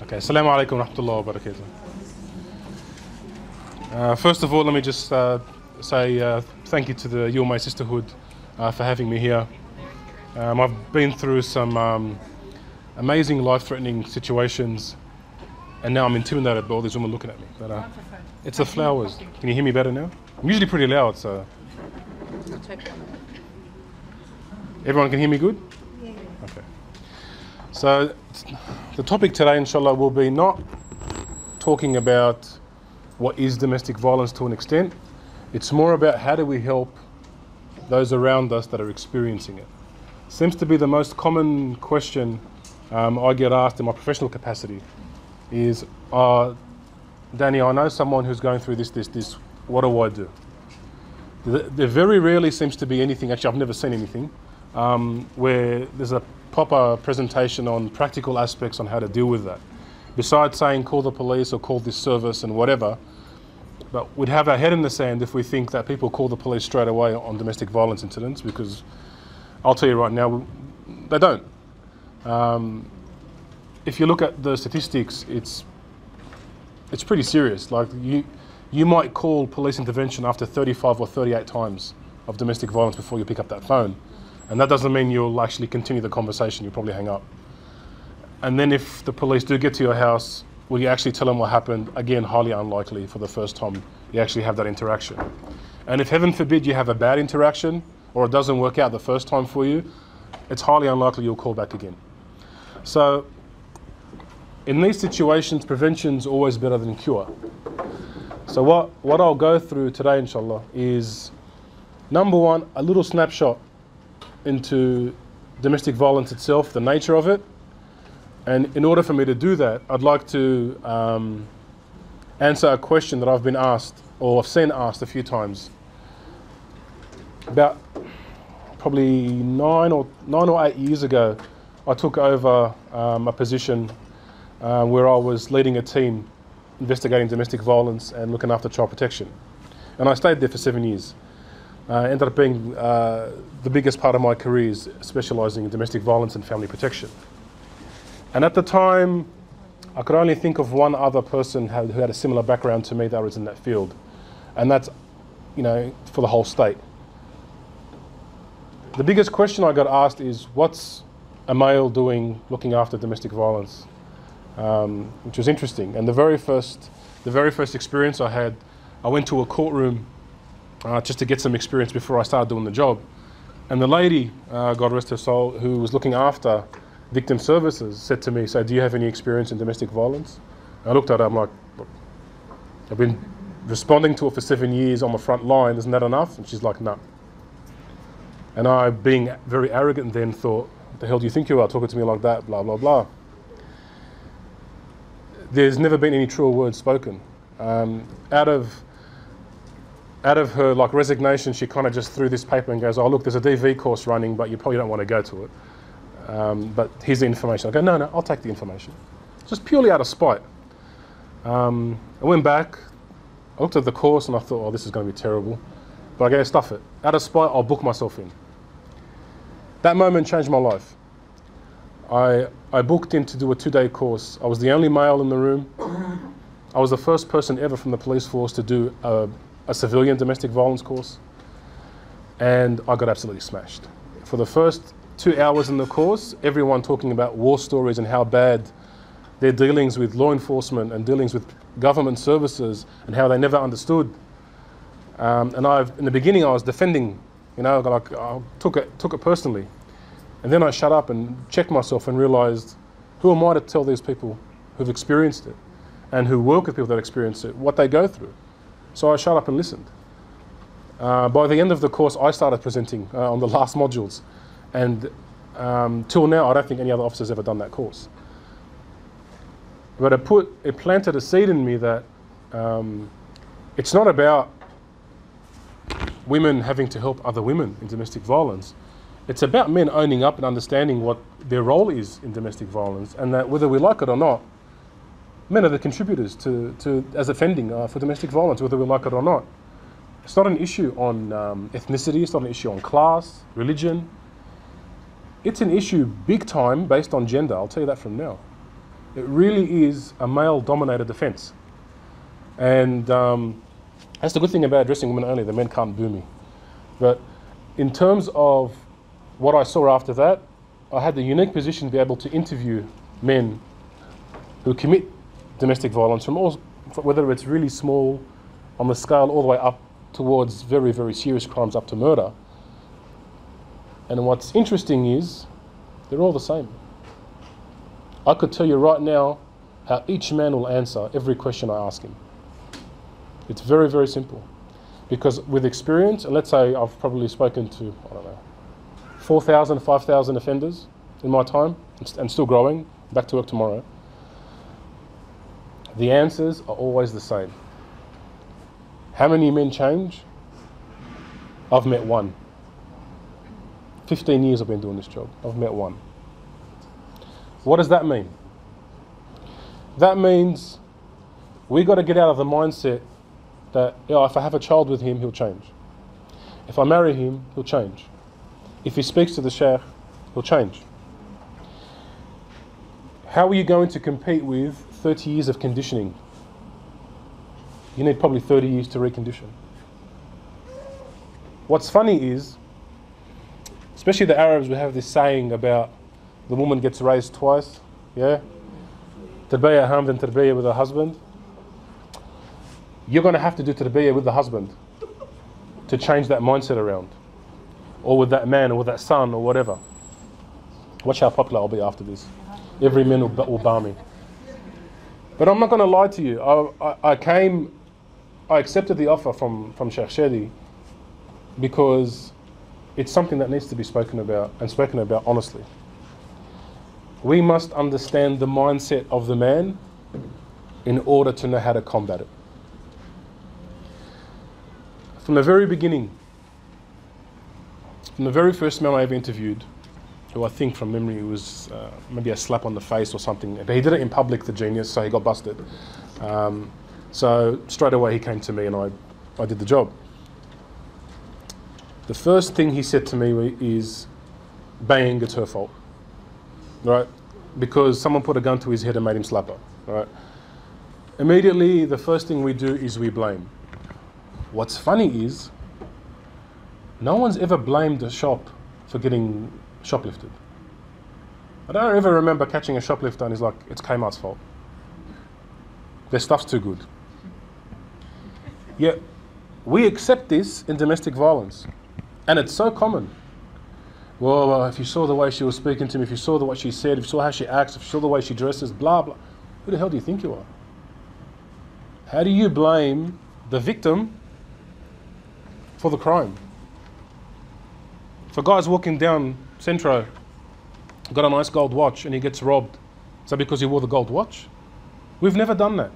Okay, Assalamu alaikum wa rahmatullahi wa barakatuh. First of all, let me just say thank you to You and My Sisterhood for having me here. I've been through some amazing life-threatening situations, and now I'm intimidated by all these women looking at me. But it's the flowers. Can you hear me better now? I'm usually pretty loud, so... Everyone can hear me good? Yeah. Okay. So the topic today, inshallah, will be not talking about what is domestic violence to an extent. It's more about how do we help those around us that are experiencing it. Seems to be the most common question I get asked in my professional capacity is, Danny, I know someone who's going through this, what do I do? There very rarely seems to be anything, actually I've never seen anything, where there's a proper presentation on practical aspects on how to deal with that. Besides saying call the police or call this service and whatever, but we'd have our head in the sand if we think that people call the police straight away on domestic violence incidents, because I'll tell you right now, they don't. If you look at the statistics, it's pretty serious. Like you might call police intervention after 35 or 38 times of domestic violence before you pick up that phone. And that doesn't mean you'll actually continue the conversation, you'll probably hang up. And then if the police do get to your house, will you actually tell them what happened? Again, highly unlikely for the first time you actually have that interaction. And if heaven forbid you have a bad interaction, or it doesn't work out the first time for you, it's highly unlikely you'll call back again. So in these situations, prevention's always better than cure. So what I'll go through today, inshallah, is number one, a little snapshot into domestic violence itself, the nature of it. And in order for me to do that, I'd like to answer a question that I've been asked, or I've seen asked a few times. About probably 9 or 8 years ago, I took over a position where I was leading a team investigating domestic violence and looking after child protection. And I stayed there for 7 years. Ended up being the biggest part of my career is specialising in domestic violence and family protection. And at the time, I could only think of one other person who had a similar background to me that was in that field. And that's, you know, for the whole state. The biggest question I got asked is, what's a male doing looking after domestic violence? Which was interesting. And the very first experience I had, I went to a courtroom just to get some experience before I started doing the job. And the lady, God rest her soul, who was looking after victim services, said to me, so do you have any experience in domestic violence? And I looked at her, I'm like, look, I've been responding to it for 7 years on the front line, isn't that enough? And she's like, no. And I, being very arrogant then, thought, what the hell do you think you are, talking to me like that, blah, blah, blah. There's never been any truer words spoken. Out of her like resignation, she kind of just threw this paper and goes, oh look, there's a DV course running, but you probably don't want to go to it. But here's the information. I go, no, I'll take the information. Just purely out of spite. I went back, I looked at the course and I thought, oh, this is going to be terrible. But I go, stuff it. Out of spite, I'll book myself in. That moment changed my life. I booked in to do a 2-day course. I was the only male in the room. I was the first person ever from the police force to do a civilian domestic violence course. And I got absolutely smashed. For the first 2 hours in the course, everyone talking about war stories and how bad their dealings with law enforcement and dealings with government services and how they never understood. And in the beginning I was defending, you know, like I took it personally. And then I shut up and checked myself and realized, who am I to tell these people who've experienced it and who work with people that experience it, what they go through? So I shut up and listened. By the end of the course, I started presenting on the last modules. And till now, I don't think any other officer's ever done that course. But it planted a seed in me that it's not about women having to help other women in domestic violence. It's about men owning up and understanding what their role is in domestic violence, and that whether we like it or not, men are the contributors as offending for domestic violence, whether we like it or not. It's not an issue on ethnicity, it's not an issue on class, religion. It's an issue big time based on gender, I'll tell you that from now. It really is a male-dominated defence. And that's the good thing about addressing women only. The men can't boo me. But in terms of what I saw after that, I had the unique position to be able to interview men who commit domestic violence, from all, whether it's really small on the scale all the way up towards very, very serious crimes up to murder. And what's interesting is they're all the same. I could tell you right now how each man will answer every question I ask him. It's very, very simple. Because with experience, and let's say I've probably spoken to, I don't know, 4,000, 5,000 offenders in my time, and still growing, back to work tomorrow. The answers are always the same. How many men change? I've met one. 15 years I've been doing this job. I've met one. What does that mean? That means we got to get out of the mindset that, if I have a child with him, he'll change. If I marry him, he'll change. If he speaks to the sheikh, he'll change. How are you going to compete with 30 years of conditioning? You need probably 30 years to recondition. What's funny is, especially the Arabs, we have this saying about the woman gets raised twice, yeah? Tarbiyah at home, then tarbiyah with her husband. You're going to have to do tarbiyah with the husband to change that mindset around. Or with that man, or with that son, or whatever. Watch how popular I'll be after this. Every man will bar me. But I'm not going to lie to you. I accepted the offer from Sheikh Shadi because it's something that needs to be spoken about, and spoken about honestly. We must understand the mindset of the man in order to know how to combat it. From the very beginning, from the very first man I ever interviewed, who I think from memory was maybe a slap on the face or something, but he did it in public, the genius, so he got busted. So straight away he came to me and I did the job. The first thing he said to me is, bang, it's her fault, right? Because someone put a gun to his head and made him slap her, right? Immediately, the first thing we do is we blame. What's funny is, no one's ever blamed a shop for getting shoplifted. I don't ever remember catching a shoplifter and he's like, it's Kmart's fault. Their stuff's too good. Yet, we accept this in domestic violence. And it's so common. Well, if you saw the way she was speaking to me, if you saw what she said, if you saw how she acts, if you saw the way she dresses, blah, blah. Who the hell do you think you are? How do you blame the victim for the crime? If a guy's walking down Centro, got a nice gold watch, and he gets robbed, is that because he wore the gold watch? We've never done that.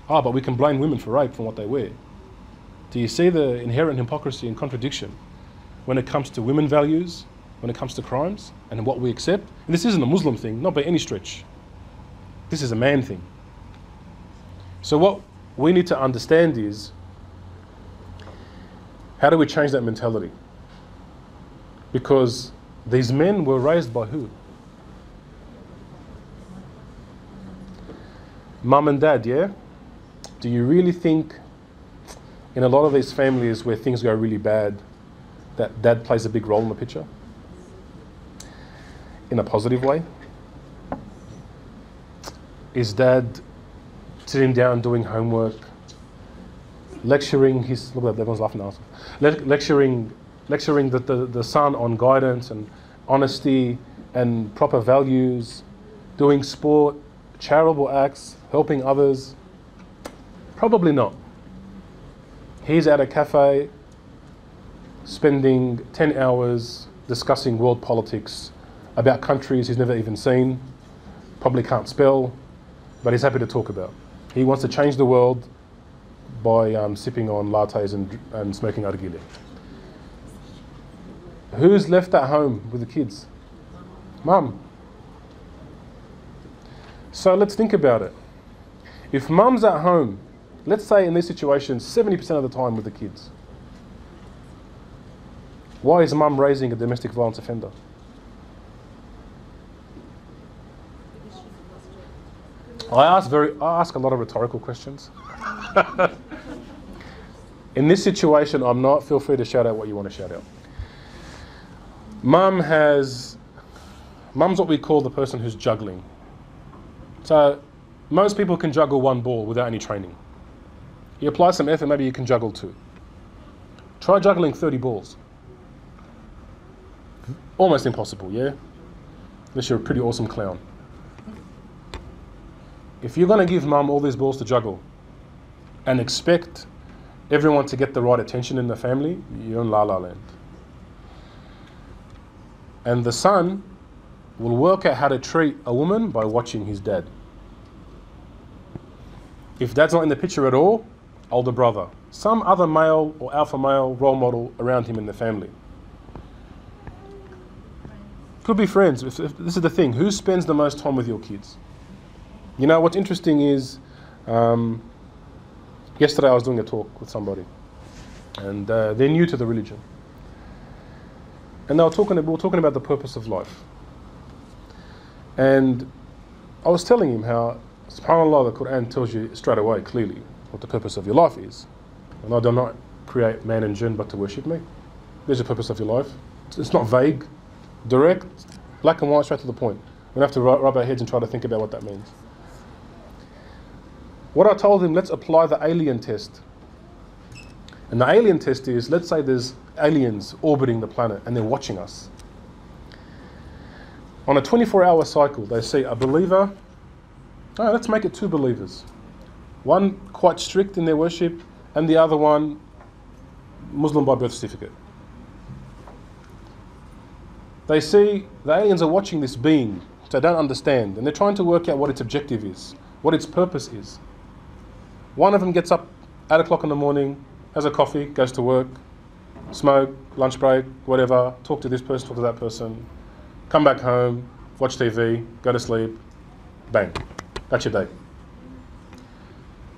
But we can blame women for rape from what they wear. Do you see the inherent hypocrisy and contradiction when it comes to women values, when it comes to crimes, and what we accept? And this isn't a Muslim thing, not by any stretch. This is a man thing. So what we need to understand is, how do we change that mentality? Because these men were raised by who? Mum and dad, yeah? Do you really think in a lot of these families where things go really bad, that dad plays a big role in the picture? In a positive way? Is dad sitting down doing homework, lecturing his, look at that, everyone's laughing now. Lecturing the son on guidance and honesty and proper values, doing sport, charitable acts, helping others? Probably not. He's at a cafe spending 10 hours discussing world politics about countries he's never even seen, probably can't spell, but he's happy to talk about. He wants to change the world by sipping on lattes and smoking nargile. Who's left at home with the kids? Mum. So let's think about it. If mum's at home, let's say in this situation 70% of the time with the kids, why is mum raising a domestic violence offender? I ask a lot of rhetorical questions. In this situation, I'm not. Feel free to shout out what you want to shout out. Mum's what we call the person who's juggling. So most people can juggle one ball without any training. You apply some effort, maybe you can juggle 2. Try juggling 30 balls. Almost impossible, yeah? Unless you're a pretty awesome clown. If you're going to give mum all these balls to juggle and expect everyone to get the right attention in the family, you're in la la land. And the son will work out how to treat a woman by watching his dad. If dad's not in the picture at all, older brother. Some other male or alpha male role model around him in the family. Could be friends. If this is the thing. Who spends the most time with your kids? You know, what's interesting is, yesterday I was doing a talk with somebody, and they're new to the religion. And we were talking about the purpose of life. And I was telling him how, subhanAllah, the Quran tells you straight away, clearly, what the purpose of your life is. And I do not create man and jinn but to worship me. There's the purpose of your life. It's not vague, direct, black and white, straight to the point. We don't have to rub our heads and try to think about what that means. What I told him, let's apply the alien test. And the alien test is, let's say there's aliens orbiting the planet and they're watching us. On a 24-hour cycle, they see a believer. Oh, let's make it 2 believers. One quite strict in their worship, and the other one Muslim by birth certificate. They see the aliens are watching this being, which they don't understand, and they're trying to work out what its objective is, what its purpose is. One of them gets up at 8 o'clock in the morning, has a coffee, goes to work, smoke, lunch break, whatever, talk to this person, talk to that person, come back home, watch TV, go to sleep, bang, that's your day.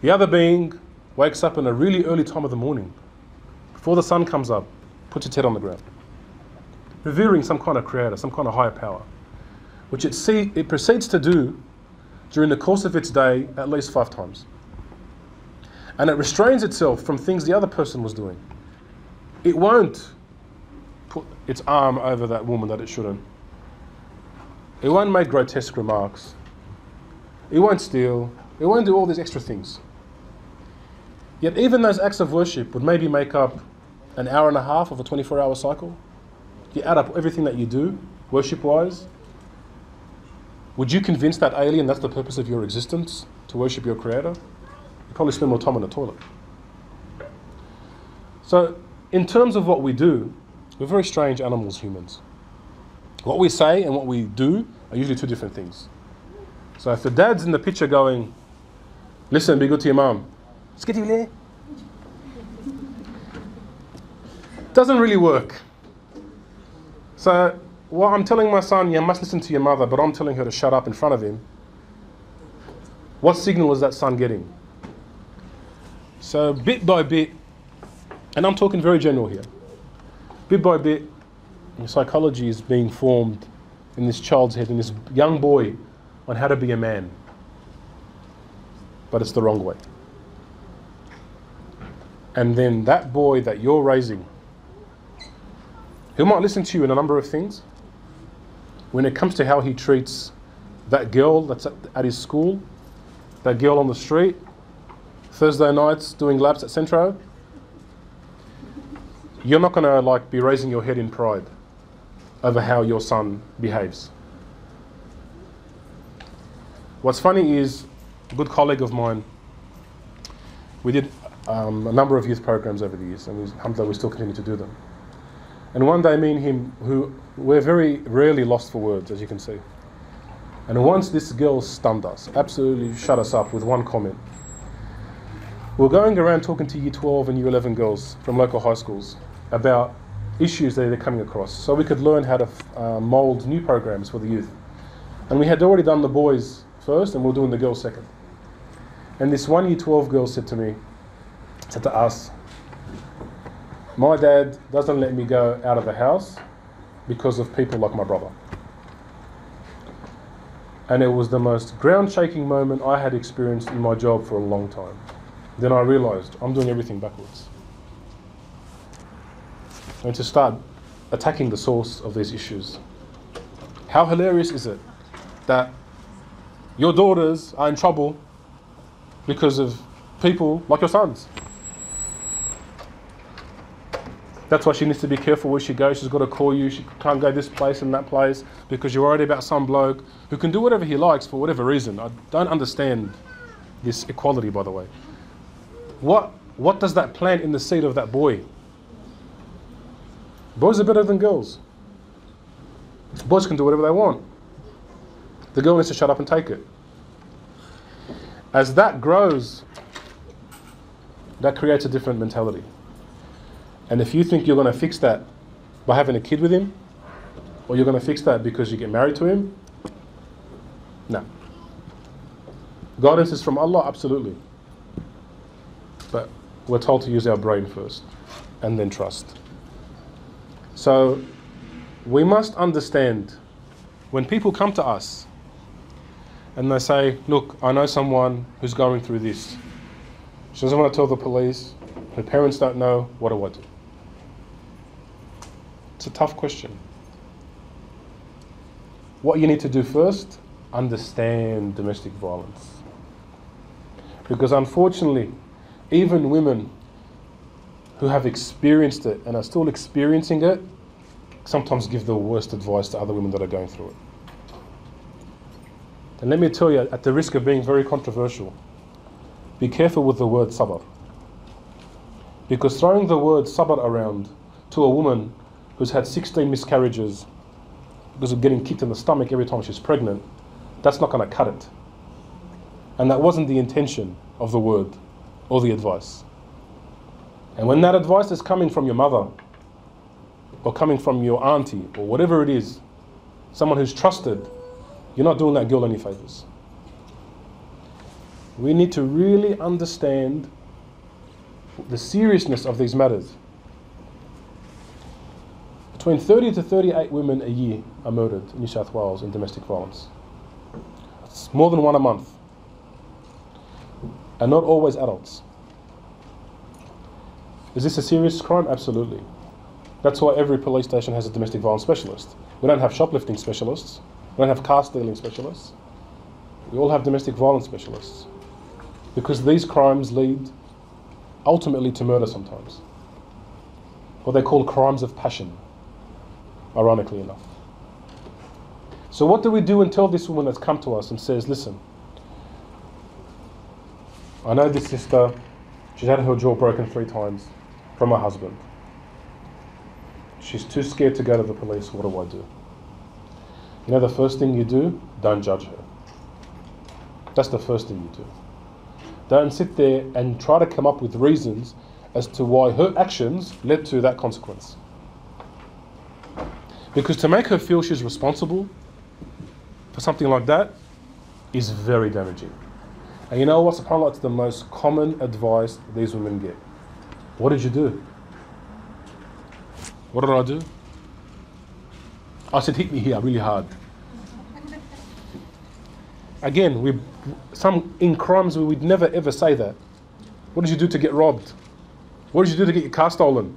The other being wakes up in a really early time of the morning, before the sun comes up, puts its head on the ground, revering some kind of creator, some kind of higher power, which it proceeds to do during the course of its day at least 5 times. And it restrains itself from things the other person was doing. It won't put its arm over that woman that it shouldn't. It won't make grotesque remarks. It won't steal. It won't do all these extra things. Yet even those acts of worship would maybe make up an hour and a half of a 24-hour cycle. You add up everything that you do, worship-wise. Would you convince that alien that's the purpose of your existence, to worship your creator? You probably spend more time on the toilet. So, in terms of what we do, we're very strange animals, humans. What we say and what we do are usually 2 different things. So if the dad's in the picture going, listen, be good to your mum, doesn't really work. So, well, I'm telling my son, you must listen to your mother, but I'm telling her to shut up in front of him. What signal is that son getting? So, bit by bit, and I'm talking very general here, bit by bit, psychology is being formed in this child's head, in this young boy, on how to be a man. But it's the wrong way. And then that boy that you're raising, he might listen to you in a number of things. When it comes to how he treats that girl that's at his school, that girl on the street, Thursday nights doing laps at Centro, you're not going to be raising your head in pride over how your son behaves. What's funny is, a good colleague of mine, we did a number of youth programs over the years, and alhamdulillah, we still continue to do them. And one day, me and him, we're very rarely lost for words, as you can see. And once this girl stunned us, absolutely shut us up with one comment. We're going around talking to Year 12 and Year 11 girls from local high schools about issues that they're coming across, so we could learn how to mould new programs for the youth. And we had already done the boys first, and we're doing the girls second. And this one Year 12 girl said to us, my dad doesn't let me go out of the house because of people like my brother. And it was the most ground-shaking moment I had experienced in my job for a long time. Then I realized I'm doing everything backwards. And to start attacking the source of these issues. How hilarious is it that your daughters are in trouble because of people like your sons? That's why she needs to be careful where she goes. She's got to call you. She can't go this place and that place because you're worried about some bloke who can do whatever he likes for whatever reason. I don't understand this equality, by the way. What does that plant in the seed of that boy? Boys are better than girls. Boys can do whatever they want. The girl needs to shut up and take it. As that grows, that creates a different mentality. And if you think you're going to fix that by having a kid with him, or you're going to fix that because you get married to him, no. Guidance is from Allah, absolutely. But we're told to use our brain first, and then trust. So, we must understand, when people come to us, and they say, look, I know someone who's going through this. She doesn't want to tell the police, her parents don't know, what do I do? It's a tough question. What you need to do first, understand domestic violence. Because unfortunately, even women who have experienced it and are still experiencing it, sometimes give the worst advice to other women that are going through it. And let me tell you, at the risk of being very controversial, be careful with the word sabr. Because throwing the word sabr around to a woman who's had 16 miscarriages because of getting kicked in the stomach every time she's pregnant, that's not going to cut it. And that wasn't the intention of the word or the advice. And when that advice is coming from your mother, or coming from your auntie, or whatever it is, someone who's trusted, you're not doing that girl any favors. We need to really understand the seriousness of these matters. Between 30 to 38 women a year are murdered in New South Wales in domestic violence. It's more than one a month. And not always adults. Is this a serious crime? Absolutely. That's why every police station has a domestic violence specialist. We don't have shoplifting specialists. We don't have car stealing specialists. We all have domestic violence specialists. Because these crimes lead ultimately to murder sometimes. What they call crimes of passion, ironically enough. So what do we do and tell this woman that's come to us and says, listen, I know this sister, she's had her jaw broken 3 times from her husband. She's too scared to go to the police, what do I do? You know the first thing you do? Don't judge her. That's the first thing you do. Don't sit there and try to come up with reasons as to why her actions led to that consequence. Because to make her feel she's responsible for something like that is very damaging. And you know what, subhanAllah, it's the most common advice these women get. What did you do? What did I do? I said, hit me here really hard. Again, in crimes we would never ever say that. What did you do to get robbed? What did you do to get your car stolen?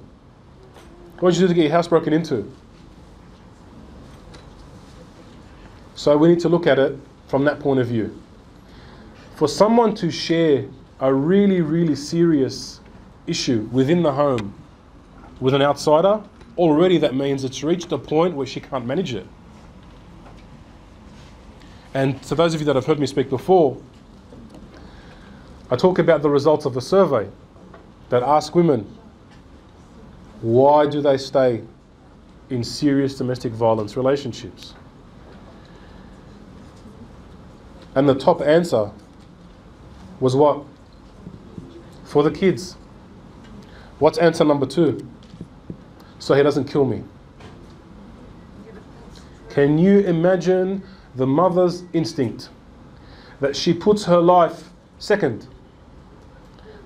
What did you do to get your house broken into? So we need to look at it from that point of view. For someone to share a really, really serious issue within the home with an outsider, already that means it's reached a point where she can't manage it. And to those of you that have heard me speak before, I talk about the results of the survey that ask women, why do they stay in serious domestic violence relationships? And the top answer was what? For the kids. What's answer number 2? So he doesn't kill me. Can you imagine the mother's instinct that she puts her life second?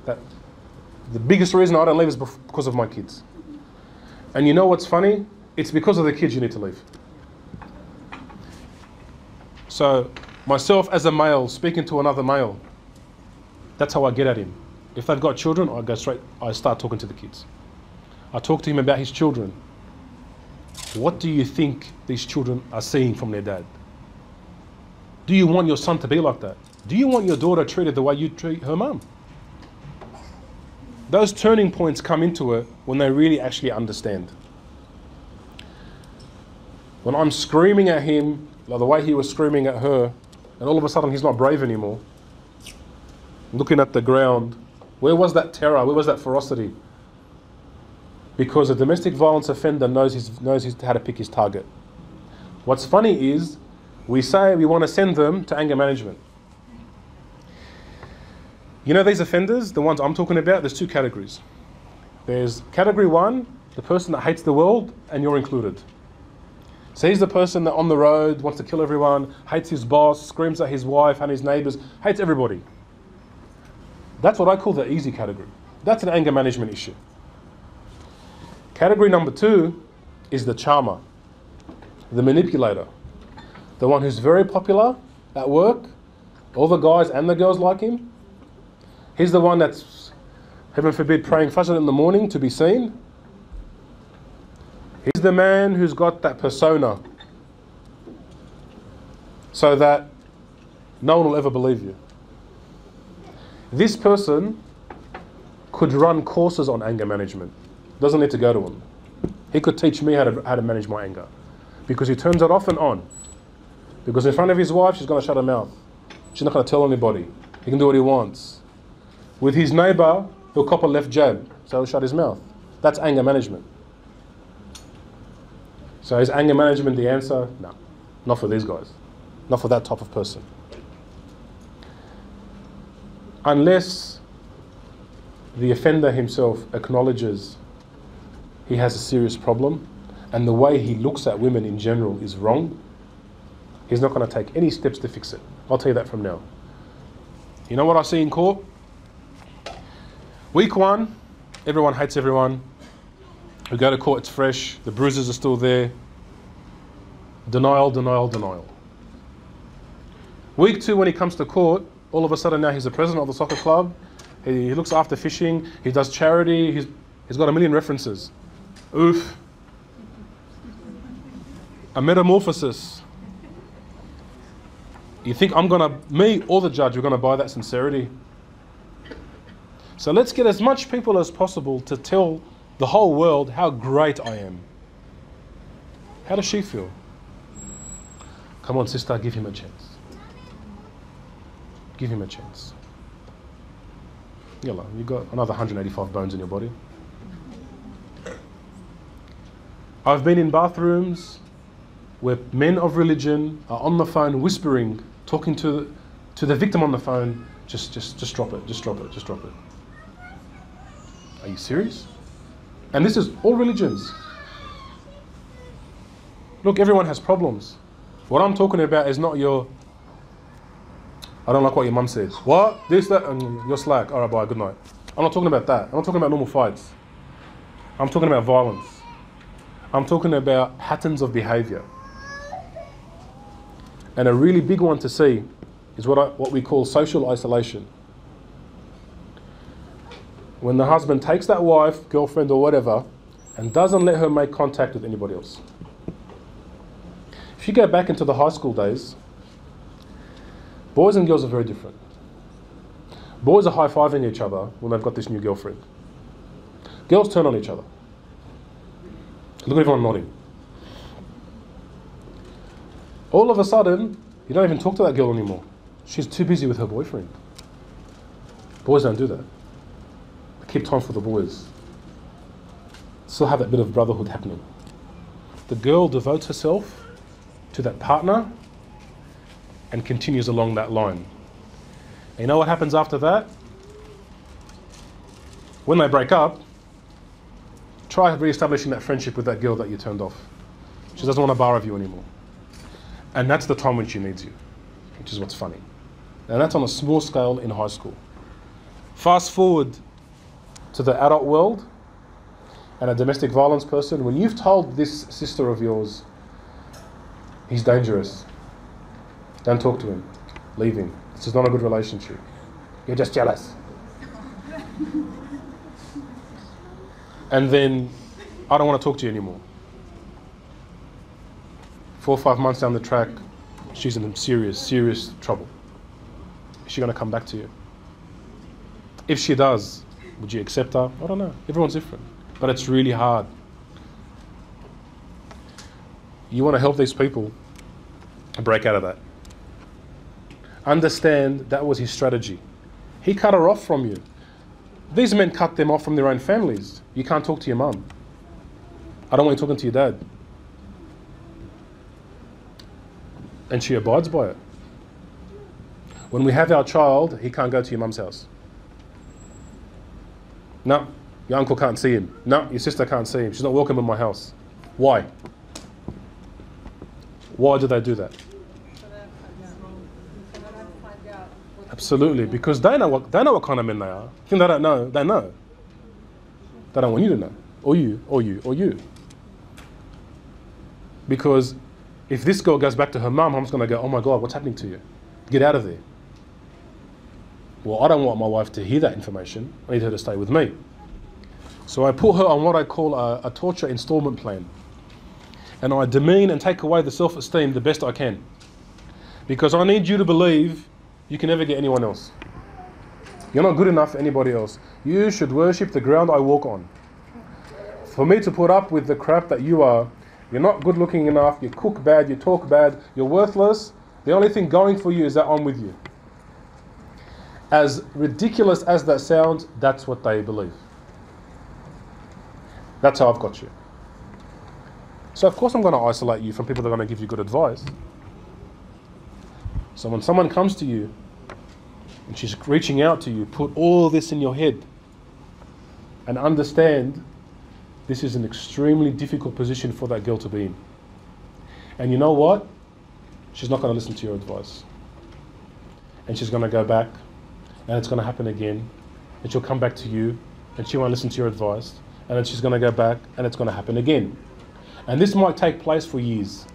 That the biggest reason I don't leave is because of my kids. And you know what's funny? It's because of the kids you need to leave. So Myself as a male speaking to another male, that's how I get at him. If they've got children, I start talking to the kids. I talk to him about his children. What do you think these children are seeing from their dad? Do you want your son to be like that? Do you want your daughter treated the way you treat her mum? Those turning points come into it when they really actually understand. When I'm screaming at him, like the way he was screaming at her, and all of a sudden he's not brave anymore, looking at the ground, where was that terror? Where was that ferocity? Because a domestic violence offender knows how to pick his target. What's funny is, we say we want to send them to anger management. You know these offenders, the ones I'm talking about, there's two categories. There's category one, the person that hates the world, and you're included. So he's the person that on the road wants to kill everyone, hates his boss, screams at his wife and his neighbours, hates everybody. That's what I call the easy category. That's an anger management issue. Category number two is the charmer, the manipulator, the one who's very popular at work, all the guys and the girls like him. He's the one that's, heaven forbid, praying Fajr in the morning to be seen. He's the man who's got that persona so that no one will ever believe you. This person could run courses on anger management. Doesn't need to go to him. He could teach me how to manage my anger, because he turns it off and on. Because in front of his wife, she's going to shut her mouth. She's not going to tell anybody. He can do what he wants. With his neighbour, he'll cop a left jab, so he'll shut his mouth. That's anger management. So is anger management the answer? No, not for these guys. Not for that type of person. Unless the offender himself acknowledges he has a serious problem and the way he looks at women in general is wrong, he's not going to take any steps to fix it. I'll tell you that from now. You know what I see in court? Week one, everyone hates everyone. We go to court, it's fresh, the bruises are still there. Denial, denial, denial. Week two, when he comes to court, all of a sudden now he's the president of the soccer club. He looks after fishing, he does charity, he's got a million references. Oof. A metamorphosis. You think me or the judge, we're gonna buy that sincerity? So let's get as much people as possible to tell the whole world how great I am. How does she feel? Come on, sister, give him a chance. Give him a chance. Yalla, you got another 185 bones in your body. I've been in bathrooms where men of religion are on the phone whispering, talking to the victim on the phone, just drop it, just drop it, just drop it. Are you serious? And this is all religions. Look, everyone has problems. What I'm talking about is not your, I don't like what your mum says. What? This, that, and you're slack. All right, bye, good night. I'm not talking about that. I'm not talking about normal fights. I'm talking about violence. I'm talking about patterns of behavior. And a really big one to see is what we call social isolation. When the husband takes that wife, girlfriend or whatever, and doesn't let her make contact with anybody else. If you go back into the high school days, boys and girls are very different. Boys are high-fiving each other when they've got this new girlfriend. Girls turn on each other. Look at everyone nodding. All of a sudden, you don't even talk to that girl anymore. She's too busy with her boyfriend. Boys don't do that. They keep time for the boys. Still have that bit of brotherhood happening. The girl devotes herself to that partner and continues along that line. And you know what happens after that? When they break up, try re-establishing that friendship with that girl that you turned off. She doesn't want to borrow of you anymore. And that's the time when she needs you, which is what's funny. And that's on a small scale in high school. Fast forward to the adult world and a domestic violence person. When you've told this sister of yours, he's dangerous, Don't talk to him. Leave him. This is not a good relationship. You're just jealous. And then, I don't want to talk to you anymore. 4 or 5 months down the track, she's in serious trouble. Is she going to come back to you? If she does, would you accept her? I don't know. Everyone's different. But it's really hard. You want to help these people break out of that. Understand that was his strategy. He cut her off from you. These men cut them off from their own families. You can't talk to your mum. I don't want you talking to your dad. And she abides by it. When we have our child, he can't go to your mum's house. No, your uncle can't see him. No, your sister can't see him. She's not welcome in my house. Why? Why do they do that? Absolutely, because they know what kind of men they are. If they don't know, they know. They don't want you to know. Or you. Because if this girl goes back to her mum, mum's going to go, oh my God, what's happening to you? Get out of there. Well, I don't want my wife to hear that information. I need her to stay with me. So I put her on what I call a torture installment plan. And I demean and take away the self-esteem the best I can. Because I need you to believe you can never get anyone else. You're not good enough for anybody else. You should worship the ground I walk on. For me to put up with the crap that you are, you're not good looking enough, you cook bad, you talk bad, you're worthless. The only thing going for you is that I'm with you. As ridiculous as that sounds, that's what they believe. That's how I've got you. So of course I'm going to isolate you from people that are going to give you good advice. So when someone comes to you and she's reaching out to you, put all this in your head and understand this is an extremely difficult position for that girl to be in. And you know what? She's not going to listen to your advice. And she's going to go back, and it's going to happen again, and she'll come back to you, and she won't listen to your advice, and then she's going to go back, and it's going to happen again. And this might take place for years.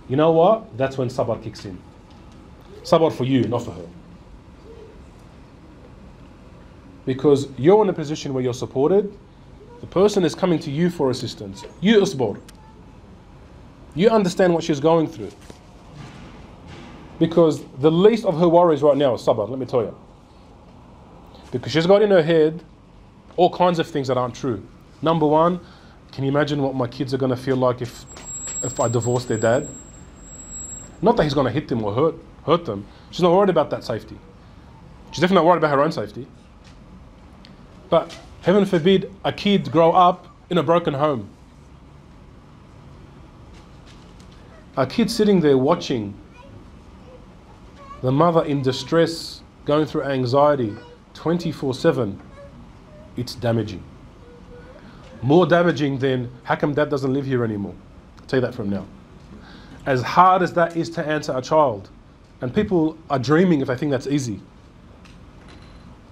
You know what? That's when sabr kicks in. Sabr for you, not for her. Because you're in a position where you're supported. The person is coming to you for assistance. You usbor. You understand what she's going through. Because the least of her worries right now is sabr, let me tell you. Because she's got in her head all kinds of things that aren't true. Number one, can you imagine what my kids are going to feel like if I divorce their dad? Not that he's going to hit them or hurt them. She's not worried about that safety. She's definitely not worried about her own safety. But heaven forbid a kid grow up in a broken home. A kid sitting there watching the mother in distress, going through anxiety 24/7, it's damaging. More damaging than, how come dad doesn't live here anymore? I'll tell you that from now. As hard as that is to answer a child, and people are dreaming if they think that's easy.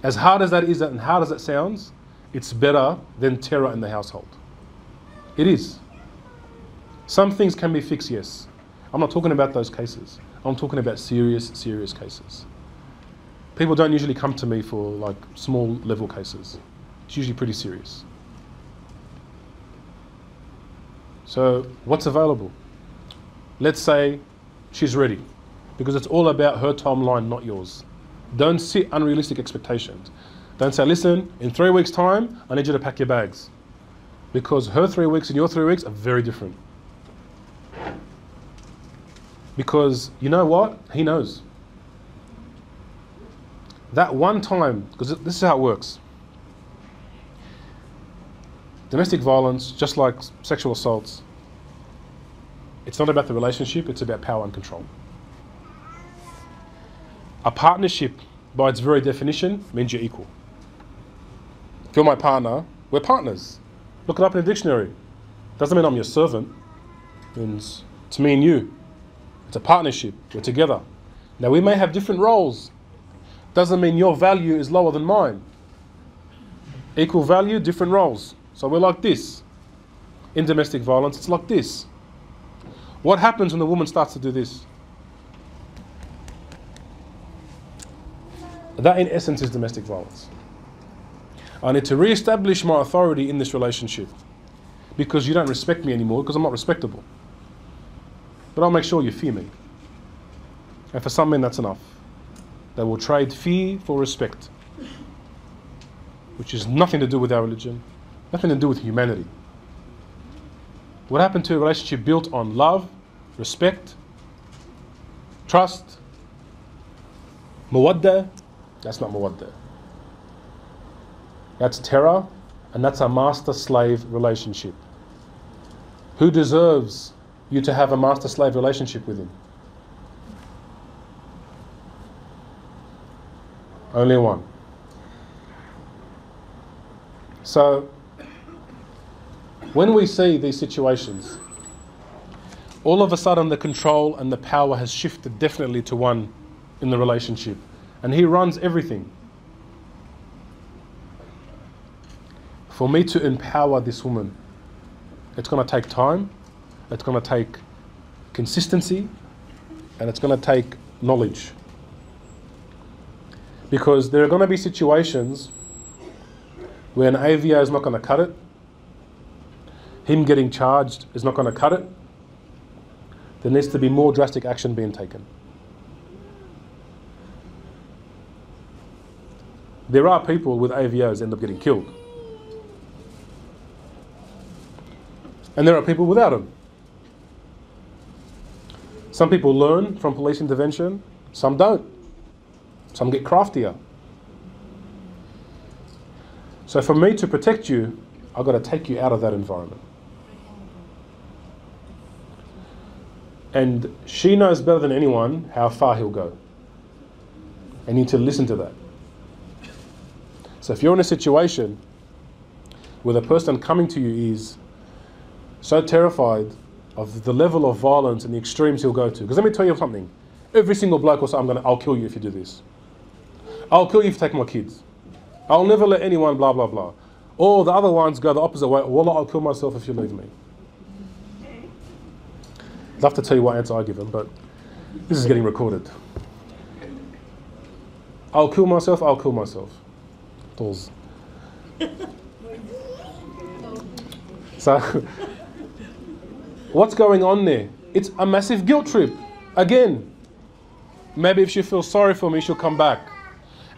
As hard as that is and hard as it sounds, it's better than terror in the household. It is. Some things can be fixed, yes. I'm not talking about those cases. I'm talking about serious cases. People don't usually come to me for like small level cases. It's usually pretty serious. So what's available? Let's say she's ready, because it's all about her timeline, not yours. Don't set unrealistic expectations. Don't say, listen, in 3 weeks' time, I need you to pack your bags. Because her 3 weeks and your 3 weeks are very different. Because you know what? He knows. That one time, because this is how it works. Domestic violence, just like sexual assaults, it's not about the relationship, it's about power and control. A partnership, by its very definition, means you're equal. If you're my partner, we're partners. Look it up in the dictionary. Doesn't mean I'm your servant. It means it's me and you. It's a partnership. We're together. Now, we may have different roles. Doesn't mean your value is lower than mine. Equal value, different roles. So we're like this. In domestic violence, it's like this. What happens when the woman starts to do this? That in essence is domestic violence. I need to re-establish my authority in this relationship because you don't respect me anymore because I'm not respectable. But I'll make sure you fear me. And for some men that's enough. They will trade fear for respect, which is nothing to do with our religion, nothing to do with humanity. What happened to a relationship built on love, respect, trust, mawadda? That's not mawadda. That's terror, and that's a master-slave relationship. Who deserves you to have a master-slave relationship with him? Only one. So, when we see these situations, all of a sudden the control and the power has shifted definitely to one in the relationship. And he runs everything. For me to empower this woman, it's going to take time, it's going to take consistency, and it's going to take knowledge. Because there are going to be situations where an AVO is not going to cut it, him getting charged is not going to cut it. There needs to be more drastic action being taken. There are people with AVOs end up getting killed. And there are people without them. Some people learn from police intervention, some don't. Some get craftier. So for me to protect you, I've got to take you out of that environment. And she knows better than anyone how far he'll go. And you need to listen to that. So if you're in a situation where the person coming to you is so terrified of the level of violence and the extremes he'll go to, because let me tell you something, every single bloke will say, I'll kill you if you do this. I'll kill you if you take my kids. I'll never let anyone blah blah blah. Or the other ones go the opposite way, Wallah, I'll kill myself if you leave me. I'd love to tell you what answer I give them, but this is getting recorded. I'll kill myself, I'll kill myself. Dolls. So, what's going on there? It's a massive guilt trip. Again, maybe if she feels sorry for me, she'll come back.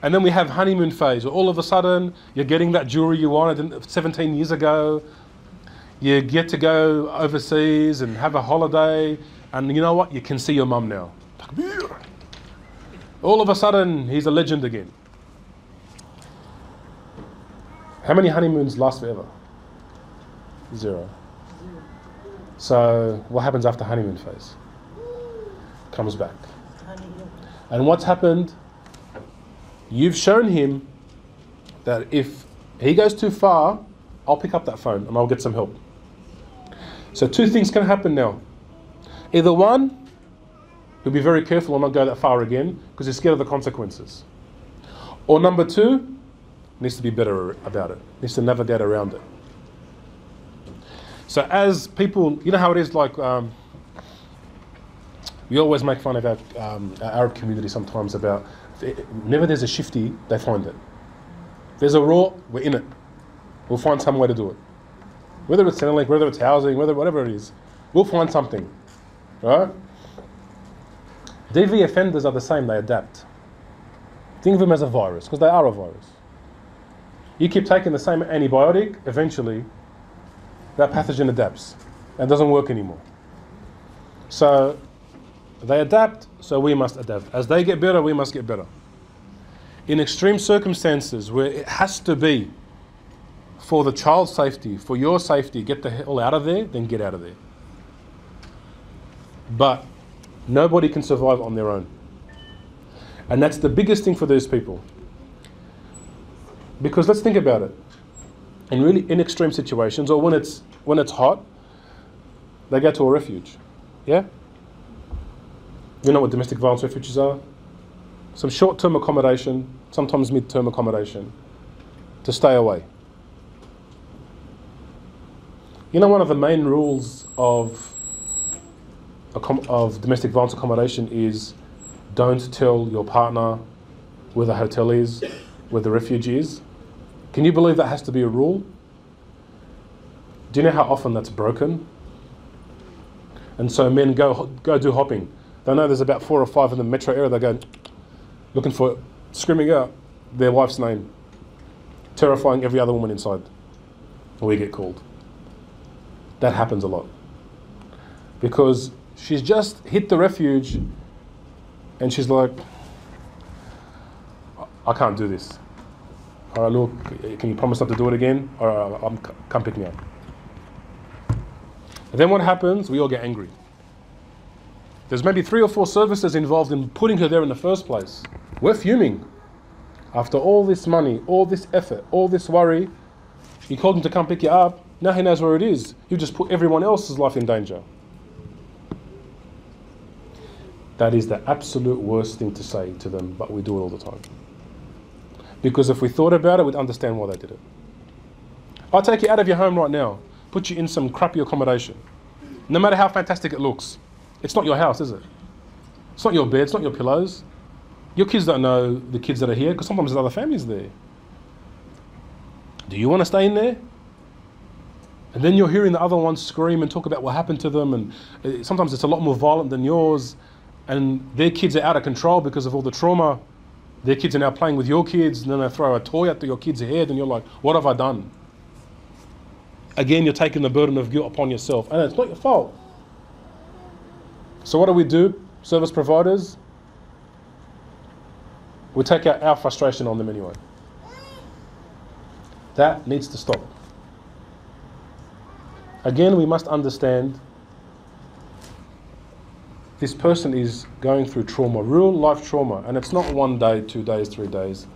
And then we have honeymoon phase, where all of a sudden, you're getting that jewelry you wanted 17 years ago. You get to go overseas and have a holiday, and you know what? You can see your mum now. All of a sudden, he's a legend again. How many honeymoons last forever? 0. So what happens after honeymoon phase? Comes back. And what's happened? You've shown him that if he goes too far, I'll pick up that phone and I'll get some help. So 2 things can happen now. Either one, he'll be very careful and not go that far again because he's scared of the consequences. Or number 2, needs to be better about it. Needs to navigate around it. So as people, you know how it is like, we always make fun of our Arab community sometimes about, whenever there's a shifty, they find it. There's a raw, we're in it. We'll find some way to do it. Whether it's Centrelink, whether it's housing, whatever it is, we'll find something, right? DV offenders are the same, they adapt. Think of them as a virus, because they are a virus. You keep taking the same antibiotic, eventually that pathogen adapts and doesn't work anymore. So they adapt, so we must adapt. As they get better, we must get better. In extreme circumstances where it has to be for the child's safety, for your safety, get the hell out of there, then get out of there. But nobody can survive on their own. And that's the biggest thing for these people. Because let's think about it. In extreme situations, or when it's hot, they go to a refuge. Yeah? You know what domestic violence refuges are? Some short-term accommodation, sometimes mid-term accommodation, to stay away. You know, one of the main rules of domestic violence accommodation is don't tell your partner where the hotel is, where the refuge is. Can you believe that has to be a rule? Do you know how often that's broken? And so men go do hopping. They know there's about 4 or 5 in the metro area. They go looking for, screaming out their wife's name, terrifying every other woman inside. And we get called. That happens a lot. Because she's just hit the refuge and she's like, I can't do this. All right, look, can you promise not to do it again? All right, come pick me up. And then what happens? We all get angry. There's maybe 3 or 4 services involved in putting her there in the first place. We're fuming. After all this money, all this effort, all this worry, you called him to come pick you up. Now he knows where it is. You just put everyone else's life in danger. That is the absolute worst thing to say to them, but we do it all the time. Because if we thought about it, we'd understand why they did it. I'll take you out of your home right now, put you in some crappy accommodation. No matter how fantastic it looks, it's not your house, is it? It's not your bed, it's not your pillows. Your kids don't know the kids that are here, because sometimes there's other families there. Do you want to stay in there? And then you're hearing the other ones scream and talk about what happened to them, and sometimes it's a lot more violent than yours, and their kids are out of control because of all the trauma. Their kids are now playing with your kids, and then they throw a toy at your kid's head, and you're like, what have I done? Again, you're taking the burden of guilt upon yourself, and it's not your fault. So what do? Service providers? We take out our frustration on them anyway. That needs to stop. Again, we must understand this person is going through trauma, real life trauma, and it's not 1 day, 2 days, 3 days.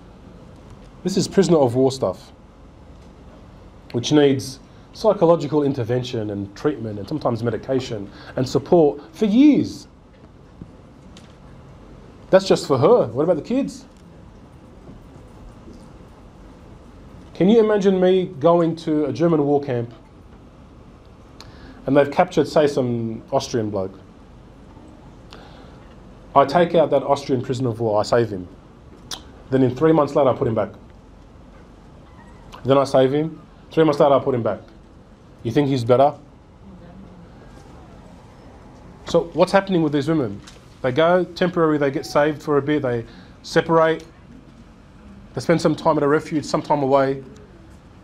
This is prisoner of war stuff, which needs psychological intervention and treatment and sometimes medication and support for years. That's just for her. What about the kids? Can you imagine me going to a German war camp and they've captured, say, some Austrian bloke? I take out that Austrian prisoner of war, I save him. Then in 3 months later, I put him back. Then I save him. 3 months later, I put him back. You think he's better? So what's happening with these women? They go temporary, they get saved for a bit, they separate, they spend some time at a refuge, some time away.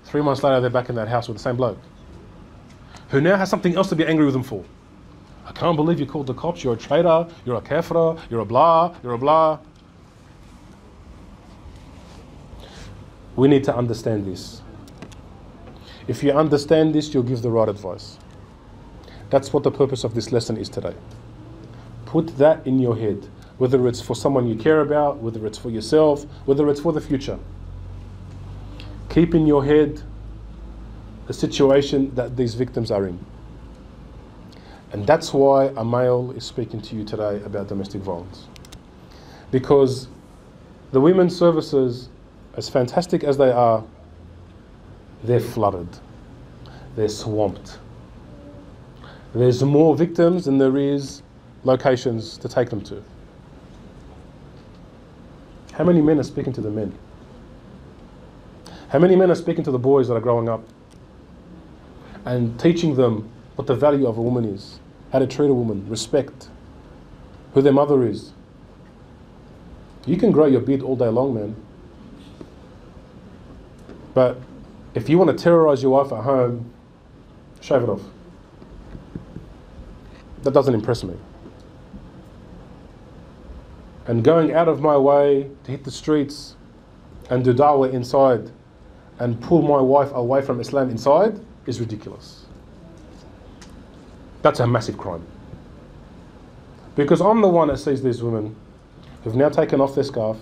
3 months later, they're back in that house with the same bloke, who now has something else to be angry with them for. I can't believe you called the cops, you're a traitor, you're a kafir, you're a blah, you're a blah. We need to understand this. If you understand this, you'll give the right advice. That's what the purpose of this lesson is today. Put that in your head, whether it's for someone you care about, whether it's for yourself, whether it's for the future. Keep in your head the situation that these victims are in. And that's why a male is speaking to you today about domestic violence. Because the women's services, as fantastic as they are, they're flooded. They're swamped. There's more victims than there is locations to take them to. How many men are speaking to the men? How many men are speaking to the boys that are growing up and teaching them what the value of a woman is, how to treat a woman, respect, who their mother is? You can grow your beard all day long, man. But if you want to terrorize your wife at home, shave it off. That doesn't impress me. And going out of my way to hit the streets and do da'wah inside and pull my wife away from Islam inside is ridiculous. That's a massive crime. Because I'm the one that sees these women who've now taken off their scarf,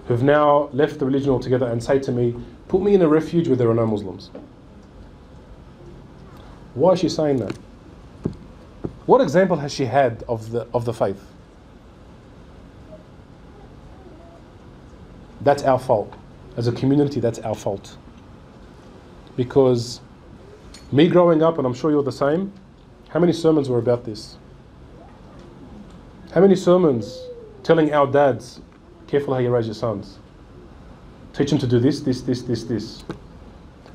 who've now left the religion altogether and say to me, put me in a refuge where there are no Muslims. Why is she saying that? What example has she had of the faith? That's our fault. As a community, that's our fault. Because me growing up, and I'm sure you're the same, how many sermons were about this? How many sermons telling our dads, Careful how you raise your sons. Teach them to do this, this, this, this, this.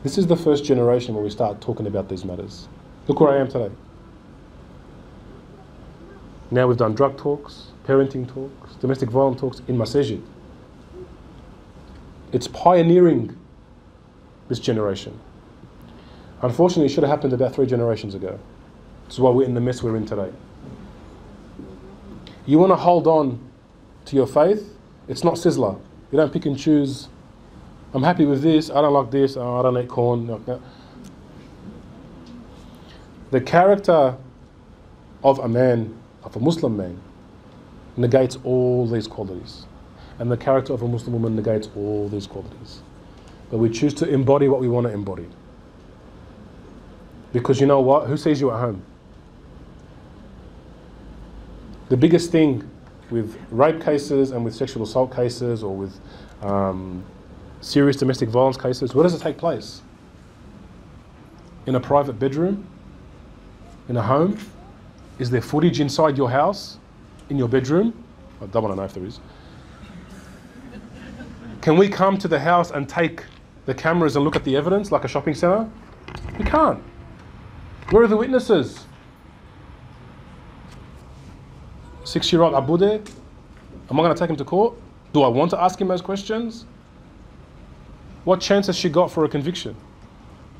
This is the first generation where we start talking about these matters. Look where I am today. Now we've done drug talks, parenting talks, domestic violence talks in masjid. It's pioneering this generation. Unfortunately, it should have happened about 3 generations ago. This is why we're in the mess we're in today. You want to hold on to your faith, it's not sizzler. You don't pick and choose. I'm happy with this, I don't like this, I don't eat corn. No. The character of a man, of a Muslim man, negates all these qualities. And the character of a Muslim woman negates all these qualities. But we choose to embody what we want to embody. Because you know what? Who sees you at home? The biggest thing with rape cases and with sexual assault cases or with serious domestic violence cases, where does it take place? In a private bedroom? In a home? Is there footage inside your house? In your bedroom? I don't want to know if there is. Can we come to the house and take the cameras and look at the evidence like a shopping centre? We can't. Where are the witnesses? 6-year-old Abu there? Am I going to take him to court? Do I want to ask him those questions? What chance has she got for a conviction?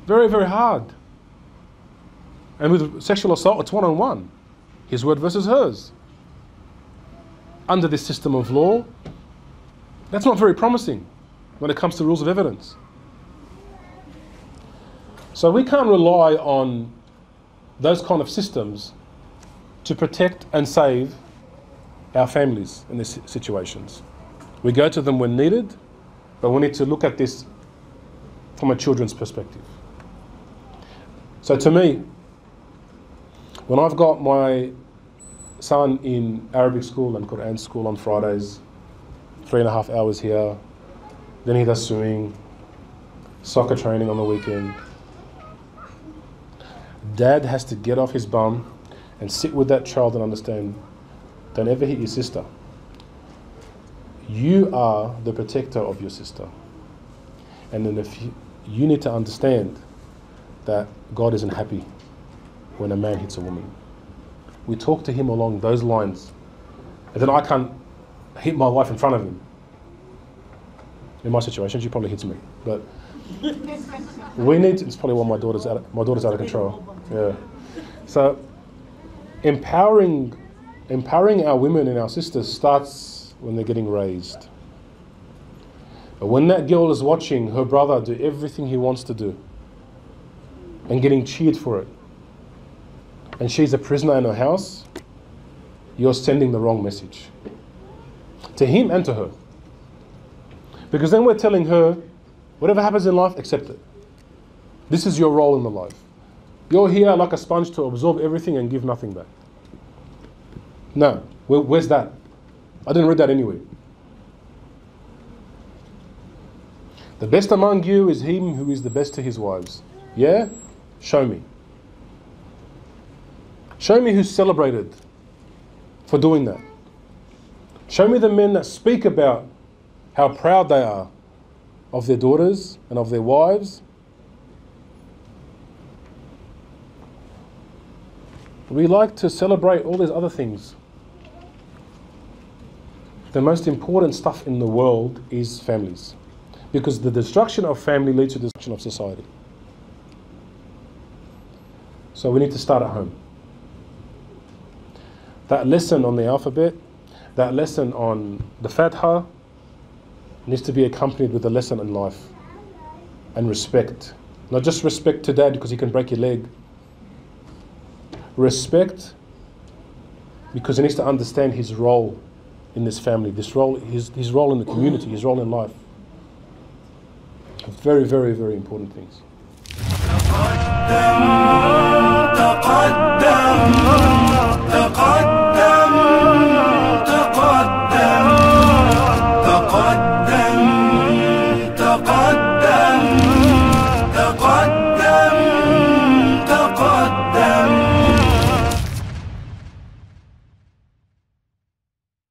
Very, very hard. And with sexual assault, it's 1-on-1. His word versus hers. Under this system of law, that's not very promising when it comes to rules of evidence. So we can't rely on those kind of systems to protect and save our families in these situations. We go to them when needed, but we need to look at this from a children's perspective. So to me, when I've got my son in Arabic school and Quran school on Fridays, 3.5 hours here, then he does swimming, soccer training on the weekend. Dad has to get off his bum and sit with that child and understand, don't ever hit your sister. You are the protector of your sister. And then if you need to understand that God isn't happy when a man hits a woman. We talk to him along those lines. And then I can't hit my wife in front of him. In my situation, she probably hits me. But we need to, it's probably why my daughter's out of control. Yeah. So empowering our women and our sisters starts when they're getting raised. But when that girl is watching her brother do everything he wants to do and getting cheered for it, and she's a prisoner in her house, you're sending the wrong message. To him and to her. Because then we're telling her, whatever happens in life, accept it. This is your role in the life. You're here like a sponge to absorb everything and give nothing back. No, where's that? I didn't read that anywhere. The best among you is him who is the best to his wives. Yeah? Show me. Show me who's celebrated for doing that. Show me the men that speak about how proud they are of their daughters and of their wives. We like to celebrate all these other things. The most important stuff in the world is families. Because the destruction of family leads to the destruction of society. So we need to start at home. That lesson on the alphabet, that lesson on the Fatiha, needs to be accompanied with a lesson in life. And respect. Not just respect to dad because he can break your leg. Respect because he needs to understand his role in this family, his role in the community, his role in life. Very, very, very important things.